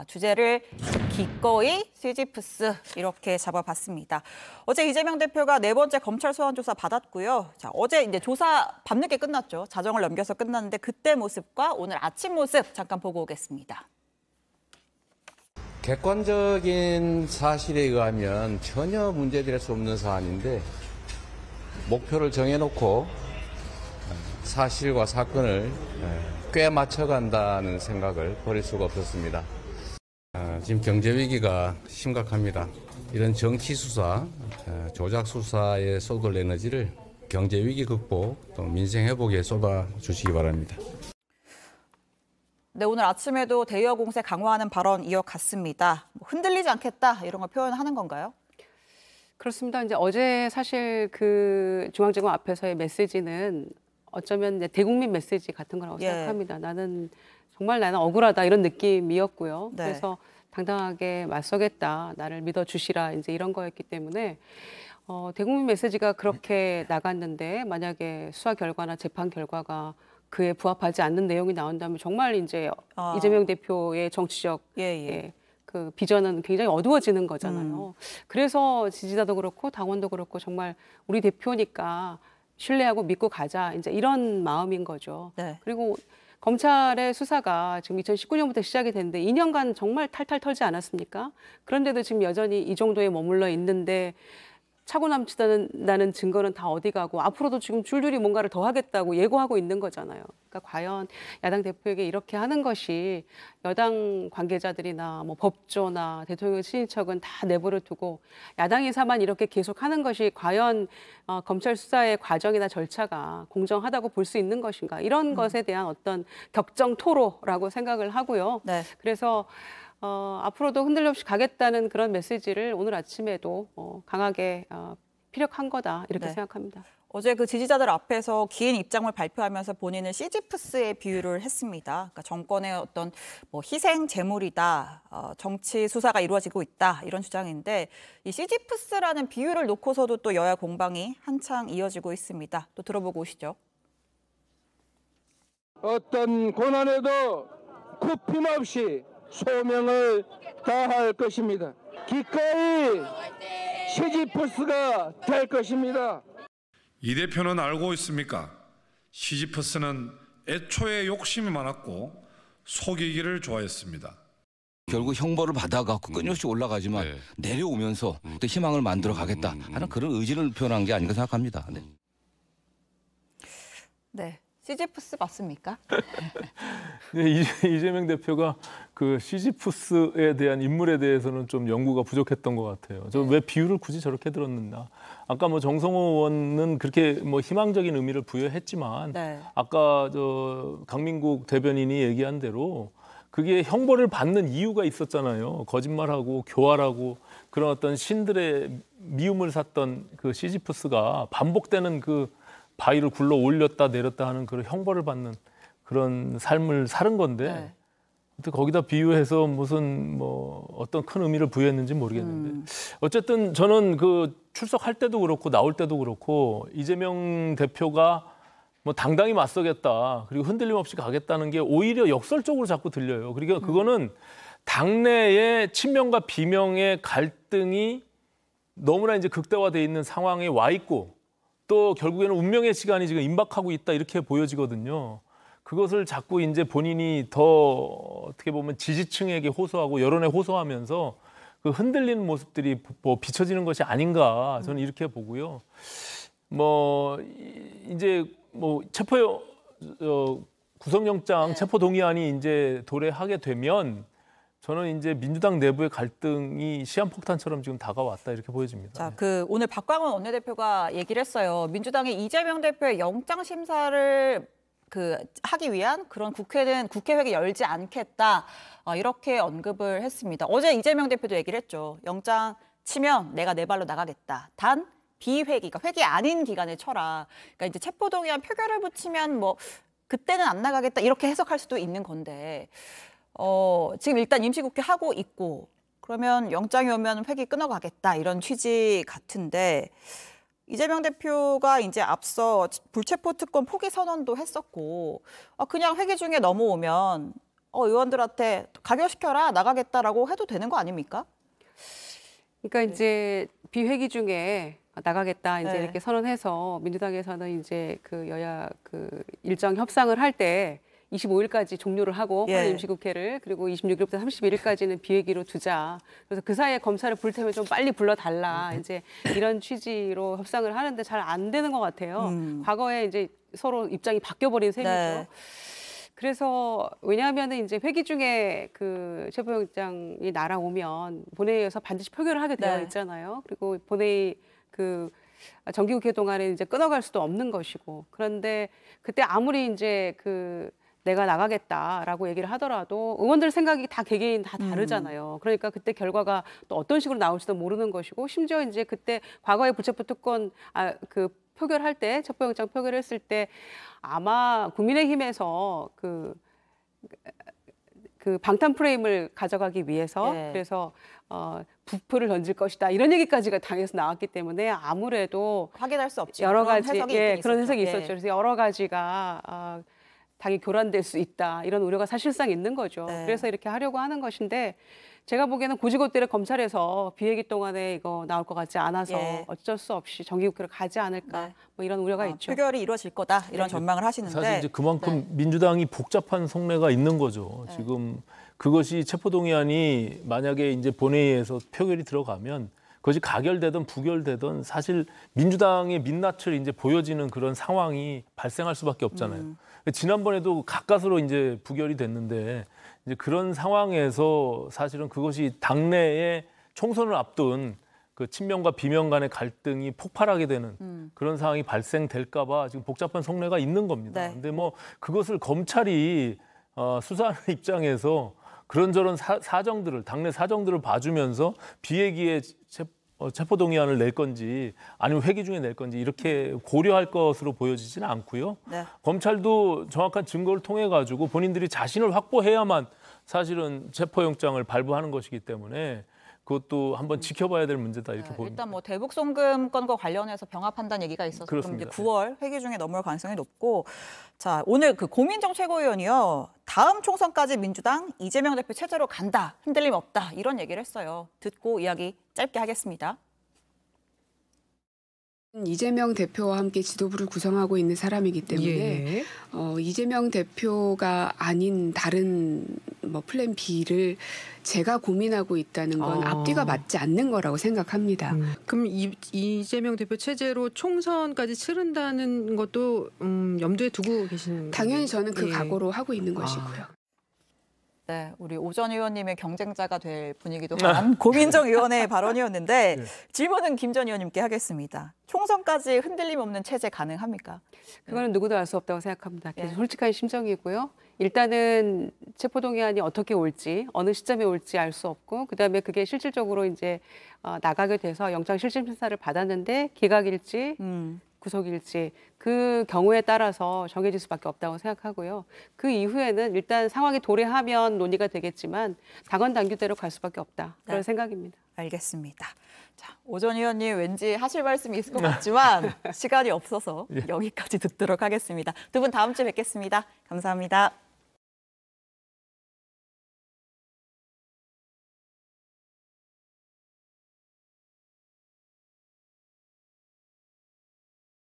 주제를 기꺼이 시지프스 이렇게 잡아봤습니다. 어제 이재명 대표가 네 번째 검찰 소환 조사 받았고요. 자, 어제 이제 조사 밤늦게 끝났죠. 자정을 넘겨서 끝났는데 그때 모습과 오늘 아침 모습 잠깐 보고 오겠습니다. 객관적인 사실에 의하면 전혀 문제될 수 없는 사안인데 목표를 정해놓고 사실과 사건을 꽤 맞춰간다는 생각을 버릴 수가 없었습니다. 지금 경제위기가 심각합니다. 이런 정치수사, 조작수사에 쏟을 에너지를 경제위기 극복, 또 민생회복에 쏟아주시기 바랍니다. 네, 오늘 아침에도 대여 공세 강화하는 발언 이어갔습니다. 흔들리지 않겠다 이런 걸 표현하는 건가요? 그렇습니다. 이제 어제 사실 그 중앙지검 앞에서의 메시지는 어쩌면 이제 대국민 메시지 같은 거라고 생각합니다. 나는 억울하다 이런 느낌이었고요. 네. 그래서 당당하게 맞서겠다, 나를 믿어주시라 이제 이런 거였기 때문에 대국민 메시지가 그렇게 나갔는데 만약에 수사 결과나 재판 결과가 그에 부합하지 않는 내용이 나온다면 정말 이제 이재명 대표의 정치적 그 비전은 굉장히 어두워지는 거잖아요. 그래서 지지자도 그렇고 당원도 그렇고 정말 우리 대표니까 신뢰하고 믿고 가자 이제 이런 마음인 거죠. 네. 그리고 검찰의 수사가 지금 2019년부터 시작이 됐는데 2년간 정말 탈탈 털지 않았습니까? 그런데도 지금 여전히 이 정도에 머물러 있는데 차고 넘치다는 증거는 다 어디 가고 앞으로도 지금 줄줄이 뭔가를 더 하겠다고 예고하고 있는 거잖아요. 그러니까 과연 야당 대표에게 이렇게 하는 것이 여당 관계자들이나 뭐 법조나 대통령 친인척은 다 내버려 두고 야당 인사만 이렇게 계속하는 것이 과연 검찰 수사의 과정이나 절차가 공정하다고 볼 수 있는 것인가 이런 것에 대한 어떤 격정 토로라고 생각을 하고요. 네. 그래서 앞으로도 흔들림 없이 가겠다는 그런 메시지를 오늘 아침에도 강하게 피력한 거다 이렇게 생각합니다. 어제 그 지지자들 앞에서 긴 입장을 발표하면서 본인은 시지프스에 비유를 했습니다. 그러니까 정권의 어떤 뭐 희생 제물이다, 정치 수사가 이루어지고 있다 이런 주장인데 이 시지프스라는 비유를 놓고서도 또 여야 공방이 한창 이어지고 있습니다. 또 들어보고 오시죠. 어떤 고난에도 굽힘없이 소명을 다할 것입니다. 기꺼이 시지프스가 될 것입니다. 이 대표는 알고 있습니까? 시지프스는 애초에 욕심이 많았고 속이기를 좋아했습니다. 결국 형벌을 받아갖고 끊임없이 올라가지만 내려오면서 또 희망을 만들어 가겠다 하는 그런 의지를 표현한 게 아닌가 생각합니다. 네. 시지프스 맞습니까? 네, 이재명 대표가 그 시지프스에 대한 인물에 대해서는 좀 연구가 부족했던 것 같아요. 저 왜 비유를 굳이 저렇게 들었는가? 아까 뭐 정성호 의원은 그렇게 뭐 희망적인 의미를 부여했지만 아까 저 강민국 대변인이 얘기한 대로 그게 형벌을 받는 이유가 있었잖아요. 거짓말하고 교활하고 그런 어떤 신들의 미움을 샀던 그 시지프스가 반복되는 그 바위를 굴러 올렸다 내렸다 하는 그런 형벌을 받는 그런 삶을 사는 건데 거기다 비유해서 무슨 뭐 어떤 큰 의미를 부여했는지 모르겠는데 어쨌든 저는 그 출석할 때도 그렇고 나올 때도 그렇고 이재명 대표가 뭐 당당히 맞서겠다 그리고 흔들림 없이 가겠다는 게 오히려 역설적으로 자꾸 들려요. 그러니까 그거는 당내의 친명과 비명의 갈등이 너무나 이제 극대화돼 있는 상황에 와 있고 또 결국에는 운명의 시간이 지금 임박하고 있다 이렇게 보여지거든요. 그것을 자꾸 이제 본인이 더 어떻게 보면 지지층에게 호소하고 여론에 호소하면서 그 흔들리는 모습들이 뭐 비춰지는 것이 아닌가 저는 이렇게 보고요. 뭐 이제 뭐 구속영장 체포 동의안이 이제 도래하게 되면 저는 이제 민주당 내부의 갈등이 시한폭탄처럼 지금 다가왔다 이렇게 보여집니다. 자, 그 오늘 박광원 원내대표가 얘기를 했어요. 민주당이 이재명 대표의 영장 심사를 하기 위한 그런 국회회기 열지 않겠다 이렇게 언급을 했습니다. 어제 이재명 대표도 얘기를 했죠. 영장 치면 내가 내 발로 나가겠다. 단 비회기, 그러니까 회기 아닌 기간에 쳐라. 그러니까 이제 체포동의안 표결을 붙이면 뭐 그때는 안 나가겠다 이렇게 해석할 수도 있는 건데. 지금 일단 임시국회 하고 있고 그러면 영장이 오면 회기 끊어가겠다 이런 취지 같은데 이재명 대표가 이제 앞서 불체포 특권 포기 선언도 했었고 그냥 회기 중에 넘어오면 의원들한테 가결시켜라 나가겠다라고 해도 되는 거 아닙니까? 그러니까 이제 비회기 중에 나가겠다 이제 네. 이렇게 선언해서 민주당에서는 이제 그 여야 그 일정 협상을 할 때 25일까지 종료를 하고 예. 임시국회를 그리고 26일부터 31일까지는 비회기로 두자. 그래서 그 사이에 검찰을 부를 테면 좀 빨리 불러달라. 이제 이런 취지로 협상을 하는데 잘 안 되는 것 같아요. 과거에 이제 서로 입장이 바뀌어버린 셈이죠. 네. 그래서 왜냐하면은 이제 회기 중에 그 체포영장이 날아오면 본회의에서 반드시 표결을 하게 되어 네. 있잖아요. 그리고 본회의 그 정기국회 동안에 이제 끊어갈 수도 없는 것이고 그런데 그때 아무리 이제 그 내가 나가겠다라고 얘기를 하더라도 의원들 생각이 다 개개인 다 다르잖아요. 그러니까 그때 결과가 또 어떤 식으로 나올지도 모르는 것이고 심지어 이제 그때 과거에 불체포 특권 그 표결할 때 체포영장 표결했을 때 아마 국민의힘에서 그 방탄 프레임을 가져가기 위해서 네. 그래서 부표를 던질 것이다 이런 얘기까지가 당에서 나왔기 때문에 아무래도 확인할 수 없지. 여러 그런 가지 해석이 예, 있긴 그런 있었죠. 해석이 예. 있었죠. 그래서 여러 가지가 당이 교란될 수 있다 이런 우려가 사실상 있는 거죠. 네. 그래서 이렇게 하려고 하는 것인데 제가 보기에는 고지고대로 검찰에서 비회기 동안에 이거 나올 것 같지 않아서 예. 어쩔 수 없이 정기국회로 가지 않을까 네. 뭐 이런 우려가 있죠. 표결이 이루어질 거다 이런 전망을 하시는데 사실 이제 그만큼 네. 민주당이 복잡한 속내가 있는 거죠. 지금 그것이 체포동의안이 만약에 이제 본회의에서 표결이 들어가면 그것이 가결되든 부결되든 사실 민주당의 민낯을 이제 보여지는 그런 상황이 발생할 수밖에 없잖아요. 지난번에도 가까스로 이제 부결이 됐는데 이제 그런 상황에서 사실은 그것이 당내에 총선을 앞둔 그 친명과 비명 간의 갈등이 폭발하게 되는 그런 상황이 발생될까 봐 지금 복잡한 속내가 있는 겁니다. 네. 근데 뭐 그것을 검찰이 수사하는 입장에서 그런저런 사정들을 당내 사정들을 봐주면서 비회기에 체포동의안을 낼 건지 아니면 회기 중에 낼 건지 이렇게 고려할 것으로 보여지지는 않고요. 네. 검찰도 정확한 증거를 통해 가지고 본인들이 자신을 확보해야만 사실은 체포영장을 발부하는 것이기 때문에 그것도 한번 지켜봐야 될 문제다 이렇게 봅니다. 일단 뭐 대북 송금 건과 관련해서 병합한다는 얘기가 있어서 그럼 이제 그렇습니다. 9월 회기 중에 넘어올 가능성이 높고 자 오늘 그 고민정 최고위원이요 다음 총선까지 민주당 이재명 대표 체제로 간다 흔들림 없다 이런 얘기를 했어요. 듣고 이야기 짧게 하겠습니다. 이재명 대표와 함께 지도부를 구성하고 있는 사람이기 때문에 예. 이재명 대표가 아닌 다른 뭐 플랜 B를 제가 고민하고 있다는 건 앞뒤가 맞지 않는 거라고 생각합니다. 그럼 이재명 대표 체제로 총선까지 치른다는 것도 염두에 두고 계시는 당연히 저는 그 예. 각오로 하고 있는 것이고요. 네, 우리 오전 의원님의 경쟁자가 될 분위기도 한 고민정 의원의 발언이었는데 질문은 김 전 의원님께 하겠습니다. 총선까지 흔들림 없는 체제 가능합니까? 그거는 누구도 알 수 없다고 생각합니다. 예. 솔직한 심정이고요. 일단은 체포동의안이 어떻게 올지, 어느 시점에 올지 알 수 없고, 그다음에 그게 실질적으로 이제 나가게 돼서 영장실질심사를 받았는데 기각일지, 구속일지 그 경우에 따라서 정해질 수밖에 없다고 생각하고요. 그 이후에는 일단 상황이 도래하면 논의가 되겠지만 당헌당규대로 갈 수밖에 없다. 그런 네. 생각입니다. 알겠습니다. 자, 오전 의원님 왠지 하실 말씀이 있을 것 같지만 시간이 없어서 여기까지 듣도록 하겠습니다. 두 분 다음 주에 뵙겠습니다. 감사합니다.